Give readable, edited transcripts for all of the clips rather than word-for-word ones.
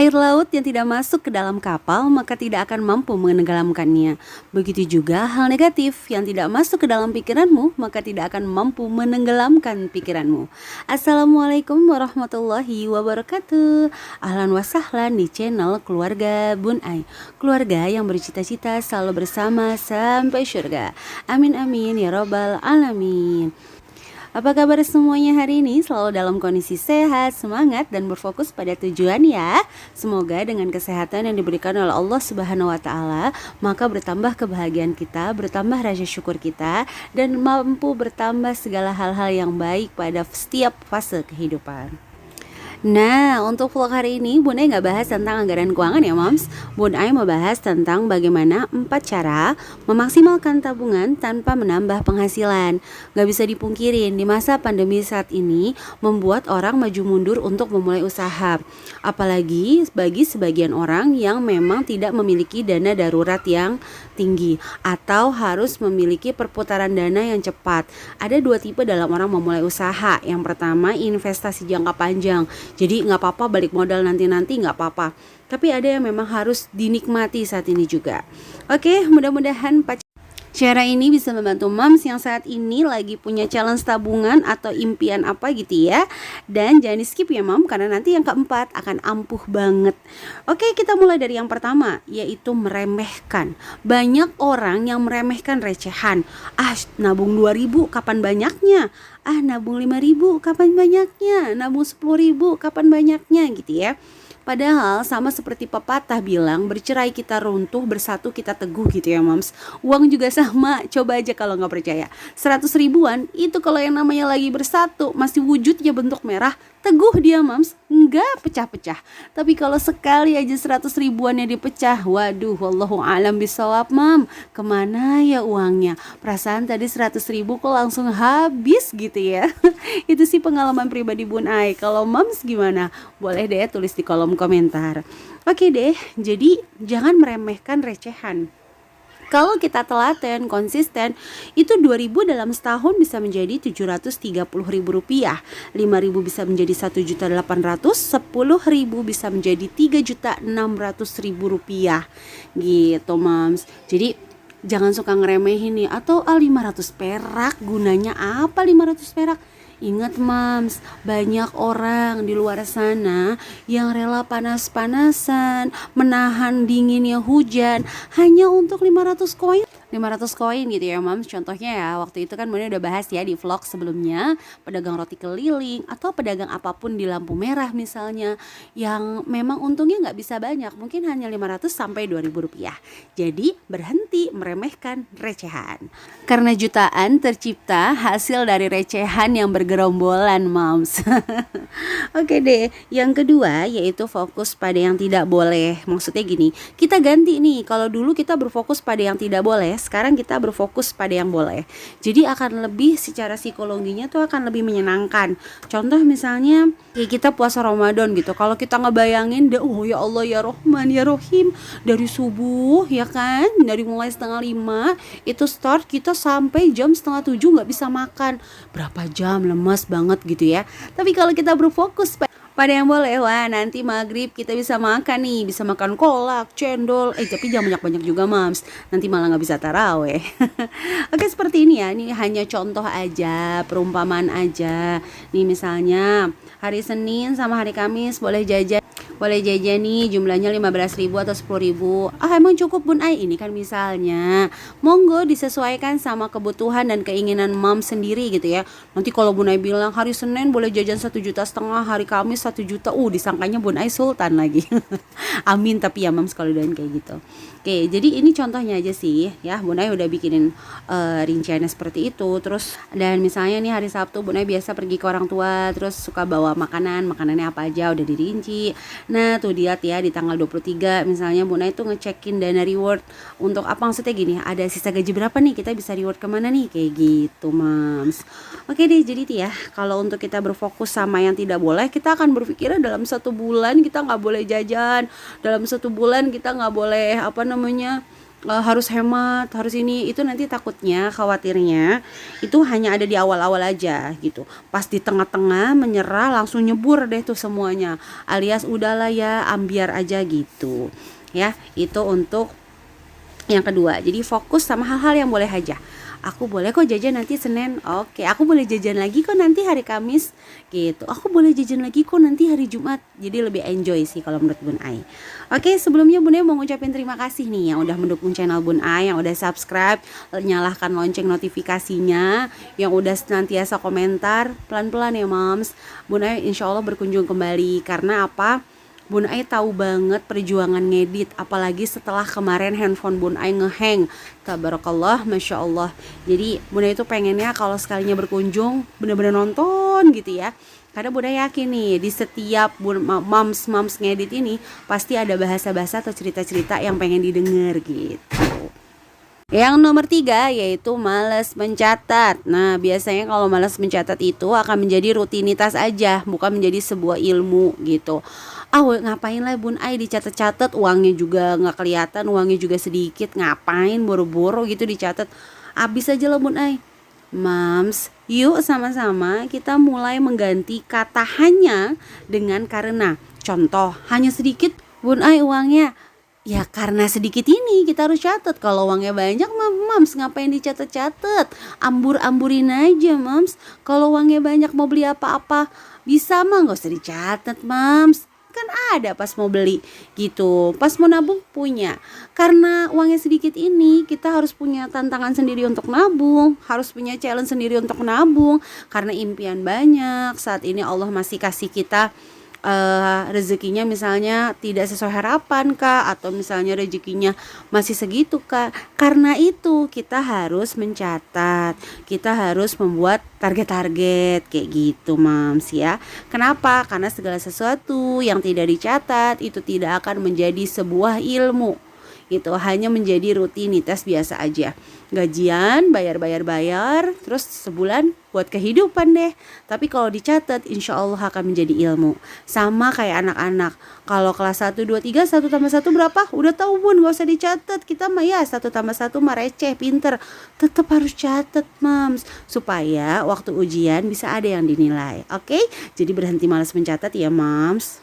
Air laut yang tidak masuk ke dalam kapal maka tidak akan mampu menenggelamkannya. Begitu juga hal negatif yang tidak masuk ke dalam pikiranmu maka tidak akan mampu menenggelamkan pikiranmu. Assalamualaikum warahmatullahi wabarakatuh. Ahlan wa sahlan di channel Keluarga Bun Ai. Keluarga yang bercita-cita selalu bersama sampai surga. Amin amin ya robbal alamin. Apa kabar semuanya hari ini? Selalu dalam kondisi sehat, semangat, dan berfokus pada tujuan ya. Semoga dengan kesehatan yang diberikan oleh Allah Subhanahu wa Ta'ala, maka bertambah kebahagiaan kita, bertambah rasa syukur kita, dan mampu bertambah segala hal-hal yang baik pada setiap fase kehidupan. Nah, untuk vlog hari ini Bun Ai nggak bahas tentang anggaran keuangan ya moms. Bun Ai mau bahas tentang bagaimana 4 cara memaksimalkan tabungan tanpa menambah penghasilan. Gak bisa dipungkirin di masa pandemi saat ini membuat orang maju mundur untuk memulai usaha. Apalagi bagi sebagian orang yang memang tidak memiliki dana darurat yang tinggi atau harus memiliki perputaran dana yang cepat. Ada 2 tipe dalam orang memulai usaha. Yang pertama investasi jangka panjang. Jadi nggak apa-apa balik modal nanti-nanti nggak apa-apa. Tapi ada yang memang harus dinikmati saat ini juga. Oke, mudah-mudahan cara ini bisa membantu moms yang saat ini lagi punya challenge tabungan atau impian apa gitu ya. Dan jangan di skip ya mom, karena nanti yang keempat akan ampuh banget. Oke, kita mulai dari yang pertama, yaitu meremehkan. Banyak orang yang meremehkan recehan. Nabung 2.000 kapan banyaknya? Nabung 5.000 kapan banyaknya? Nabung 10.000 kapan banyaknya gitu ya. Padahal sama seperti pepatah bilang, bercerai kita runtuh, bersatu kita teguh gitu ya moms. Uang juga sama, coba aja kalau nggak percaya. 100 ribuan itu kalau yang namanya lagi bersatu, masih wujudnya bentuk merah, teguh dia moms, nggak pecah-pecah. Tapi kalau sekali aja 100 ribuannya dipecah, waduh, wallahu alam bisawab mam, kemana ya uangnya? Perasaan tadi 100 ribu kok langsung habis gitu ya. Itu sih pengalaman pribadi Bun Ai. Kalau moms gimana? Boleh deh tulis di kolom komentar. Oke deh, jadi jangan meremehkan recehan. Kalau kita telaten, konsisten, itu 2.000 dalam setahun bisa menjadi 730.000 rupiah, 5.000 bisa menjadi 1.800.000, 10.000 bisa menjadi 3.600.000 rupiah, gitu moms. Jadi jangan suka ngeremehin nih, atau 500 perak, gunanya apa 500 perak? Ingat moms, banyak orang di luar sana yang rela panas-panasan, menahan dinginnya hujan hanya untuk 500 koin. 500 koin gitu ya moms. Contohnya ya, waktu itu kan Bunda udah bahas ya di vlog sebelumnya, pedagang roti keliling atau pedagang apapun di lampu merah misalnya, yang memang untungnya nggak bisa banyak, mungkin hanya 500 sampai 2.000 rupiah. Jadi berhenti meremehkan recehan, karena jutaan tercipta hasil dari recehan yang bergerombolan moms. Oke deh, yang kedua yaitu fokus pada yang tidak boleh. Maksudnya gini, kita ganti nih, kalau dulu kita berfokus pada yang tidak boleh, sekarang kita berfokus pada yang boleh. Jadi akan lebih, secara psikologinya tuh akan lebih menyenangkan. Contoh misalnya kayak kita puasa Ramadan gitu, kalau kita ngebayangin oh ya Allah ya Rahman ya Rahim, dari subuh ya kan, dari mulai 4:30 itu start, kita sampai jam 6:30 nggak bisa makan, berapa jam, lemas banget gitu ya. Tapi kalau kita berfokus pada yang boleh, wah nanti maghrib kita bisa makan nih, bisa makan kolak, cendol, tapi jangan banyak-banyak juga mams, nanti malah nggak bisa taraweh. Oke, seperti ini ya, ini hanya contoh aja, perumpamaan aja. Nih misalnya hari Senin sama hari Kamis boleh jajan nih, jumlahnya 15.000 atau 10.000. Emang cukup Bun Ai? Ini kan misalnya, monggo disesuaikan sama kebutuhan dan keinginan mom sendiri gitu ya. Nanti kalau Bun Ai bilang hari Senin boleh jajan 1,5 juta, hari Kamis 1 juta, disangkanya Bun Ai sultan lagi. Amin, tapi ya moms kalau doain kayak gitu. Oke, jadi ini contohnya aja sih ya, Bun Ai udah bikinin rinciannya seperti itu. Terus dan misalnya nih hari Sabtu Bun Ai biasa pergi ke orang tua, terus suka bawa makanannya apa aja udah dirinci. Nah tuh lihat ya, di tanggal 23 misalnya Bun Ai tuh ngecekin dana reward untuk apa, maksudnya gini, ada sisa gaji berapa nih, kita bisa reward kemana nih, kayak gitu moms. Oke deh, jadi tuh ya, kalau untuk kita berfokus sama yang tidak boleh, kita akan berpikir dalam 1 bulan kita nggak boleh jajan, dalam 1 bulan kita nggak boleh harus hemat, harus ini itu, nanti takutnya khawatirnya itu hanya ada di awal-awal aja gitu. Pas di tengah-tengah menyerah langsung nyebur deh tuh semuanya. Alias udahlah ya, ambiar aja gitu. Ya, itu untuk yang kedua. Jadi fokus sama hal-hal yang boleh aja. Aku boleh kok jajan nanti Senin. Oke, aku boleh jajan lagi kok nanti hari Kamis gitu. Aku boleh jajan lagi kok nanti hari Jumat. Jadi lebih enjoy sih kalau menurut Bun Ai. Oke, sebelumnya Bun Ai mau ngucapin terima kasih nih yang udah mendukung channel Bun Ai, yang udah subscribe, nyalakan lonceng notifikasinya, yang udah senantiasa komentar. Pelan-pelan ya Moms. Bun Ai insya Allah berkunjung kembali. Karena apa? Bun Ai tahu banget perjuangan ngedit, apalagi setelah kemarin handphone Bun Ai ngehang. Tabarakallah, Masya Allah. Jadi Bun Ai itu pengennya kalau sekalinya berkunjung bener-bener nonton gitu ya. Karena Bun Ai yakin nih, di setiap moms ngedit ini pasti ada bahasa-bahasa atau cerita-cerita yang pengen didengar gitu. Yang nomor 3 yaitu malas mencatat. Nah, biasanya kalau malas mencatat itu akan menjadi rutinitas aja, bukan menjadi sebuah ilmu gitu. Ngapain lah Bun Ai dicatat-catat, uangnya juga nggak kelihatan, uangnya juga sedikit, ngapain boro-boro gitu dicatat. Abis aja lah Bun Ai. Mams, yuk sama-sama kita mulai mengganti kata hanya dengan karena. Contoh, hanya sedikit Bun Ai uangnya. Ya karena sedikit ini kita harus catat. Kalau uangnya banyak Mams ngapain dicatat-catat? Ambur-amburin aja Mams. Kalau uangnya banyak mau beli apa-apa bisa mah gak usah dicatat Mams. Kan ada pas mau beli gitu, pas mau nabung punya. Karena uangnya sedikit ini kita harus punya tantangan sendiri untuk nabung, harus punya challenge sendiri untuk nabung. Karena impian banyak, saat ini Allah masih kasih kita rezekinya misalnya tidak sesuai harapan Kak, atau misalnya rezekinya masih segitu Kak. Karena itu kita harus mencatat, kita harus membuat target-target kayak gitu Mams ya. Kenapa? Karena segala sesuatu yang tidak dicatat itu tidak akan menjadi sebuah ilmu. Itu hanya menjadi rutinitas biasa aja. Gajian, bayar, terus sebulan buat kehidupan deh. Tapi kalau dicatat insya Allah akan menjadi ilmu. Sama kayak anak-anak. Kalau kelas 1, 2, 3, 1 tambah 1 berapa? Udah tahu Bun, gak usah dicatat. Kita mah ya 1 tambah 1 mah receh, pinter. Tetap harus catat Mams, supaya waktu ujian bisa ada yang dinilai. Oke? Jadi berhenti malas mencatat ya Mams.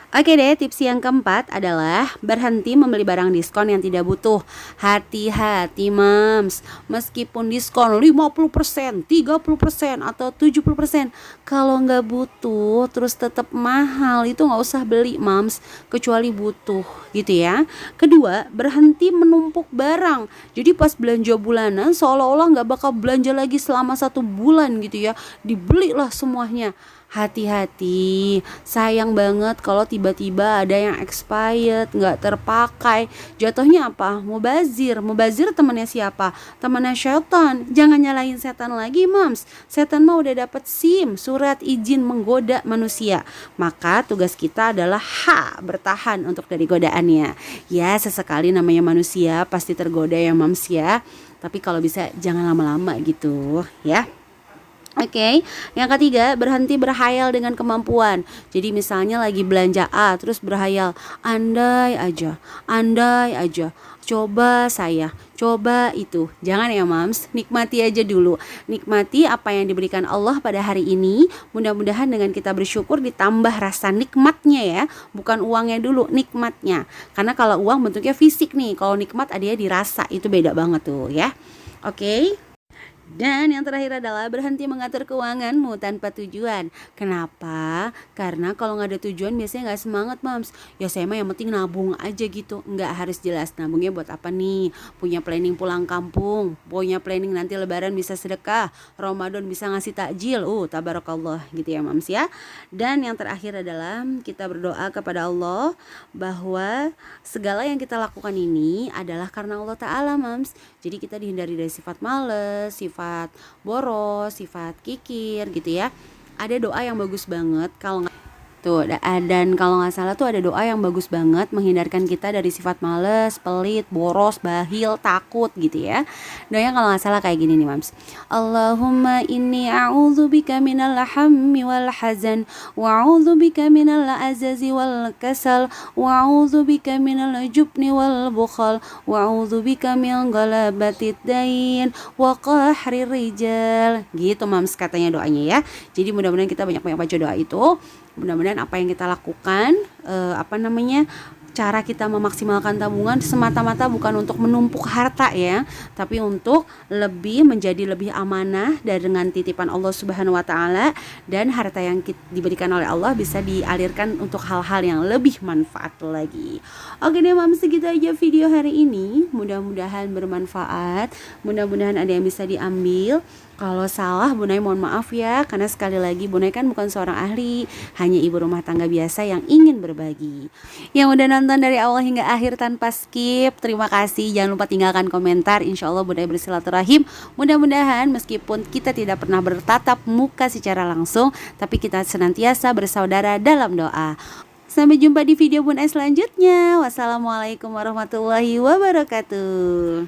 Oke deh, tips yang keempat adalah berhenti membeli barang diskon yang tidak butuh. Hati-hati Mams, meskipun diskon 50%, 30% atau 70%, kalau nggak butuh terus tetap mahal, itu nggak usah beli Mams, kecuali butuh gitu ya. Kedua, berhenti menumpuk barang. Jadi pas belanja bulanan seolah-olah nggak bakal belanja lagi selama 1 bulan gitu ya, dibelilah semuanya. Hati-hati, sayang banget kalau tiba-tiba ada yang expired, nggak terpakai. Jatuhnya apa? Mubazir temannya siapa? Temannya setan. Jangan nyalahin setan lagi Mams. Setan mah udah dapat SIM, surat izin menggoda manusia. Maka tugas kita adalah bertahan untuk dari godaannya. Ya sesekali namanya manusia pasti tergoda ya Mams ya. Tapi kalau bisa jangan lama-lama gitu ya. Oke, yang ketiga berhenti berhayal dengan kemampuan. Jadi misalnya lagi belanja A, terus berhayal, andai aja, coba itu. Jangan ya Mams, nikmati aja dulu. Nikmati apa yang diberikan Allah pada hari ini. Mudah-mudahan dengan kita bersyukur ditambah rasa nikmatnya ya, bukan uangnya dulu, nikmatnya. Karena kalau uang bentuknya fisik nih, kalau nikmat adanya dirasa, itu beda banget tuh ya. Oke. Dan yang terakhir adalah berhenti mengatur keuanganmu tanpa tujuan. Kenapa? Karena kalau nggak ada tujuan biasanya nggak semangat Mams. Ya saya mah yang penting nabung aja gitu. Nggak harus jelas nabungnya buat apa nih. Punya planning pulang kampung, punya planning nanti lebaran bisa sedekah, Ramadan bisa ngasih takjil. Tabarakallah gitu ya Mams ya. Dan yang terakhir adalah kita berdoa kepada Allah bahwa segala yang kita lakukan ini adalah karena Allah Ta'ala Mams. Jadi kita dihindari dari sifat males, sifat boros, sifat kikir gitu ya. Ada doa yang bagus banget kalau Tuh, dan kalau nggak salah tuh ada doa yang bagus banget menghindarkan kita dari sifat males, pelit, boros, bahil, takut gitu ya. Doanya kalau nggak salah kayak gini nih Mams. Allahumma inni a'udzubika minal hammi wal hazan wa a'udzubika minal azazi wal kasal wa a'udzubika minal jubni wal bukhal wa a'udzubika min galabatid dain wa qahrir rijal. Gitu Mams katanya doanya ya. Jadi mudah-mudahan kita banyak-banyak baca doa itu. Mudah-mudahan apa yang kita lakukan, cara kita memaksimalkan tabungan semata-mata bukan untuk menumpuk harta ya, tapi untuk menjadi lebih amanah dan dengan titipan Allah Subhanahu wa taala, dan harta yang diberikan oleh Allah bisa dialirkan untuk hal-hal yang lebih manfaat lagi. Oke deh Mam, segitu aja video hari ini. Mudah-mudahan bermanfaat, mudah-mudahan ada yang bisa diambil. Kalau salah Bunai mohon maaf ya, karena sekali lagi Bunai kan bukan seorang ahli, hanya ibu rumah tangga biasa yang ingin berbagi. Yang udah nonton dari awal hingga akhir tanpa skip, terima kasih. Jangan lupa tinggalkan komentar, insya Allah Bunai bersilaturahim. Mudah-mudahan meskipun kita tidak pernah bertatap muka secara langsung, tapi kita senantiasa bersaudara dalam doa. Sampai jumpa di video Bunai selanjutnya. Wassalamualaikum warahmatullahi wabarakatuh.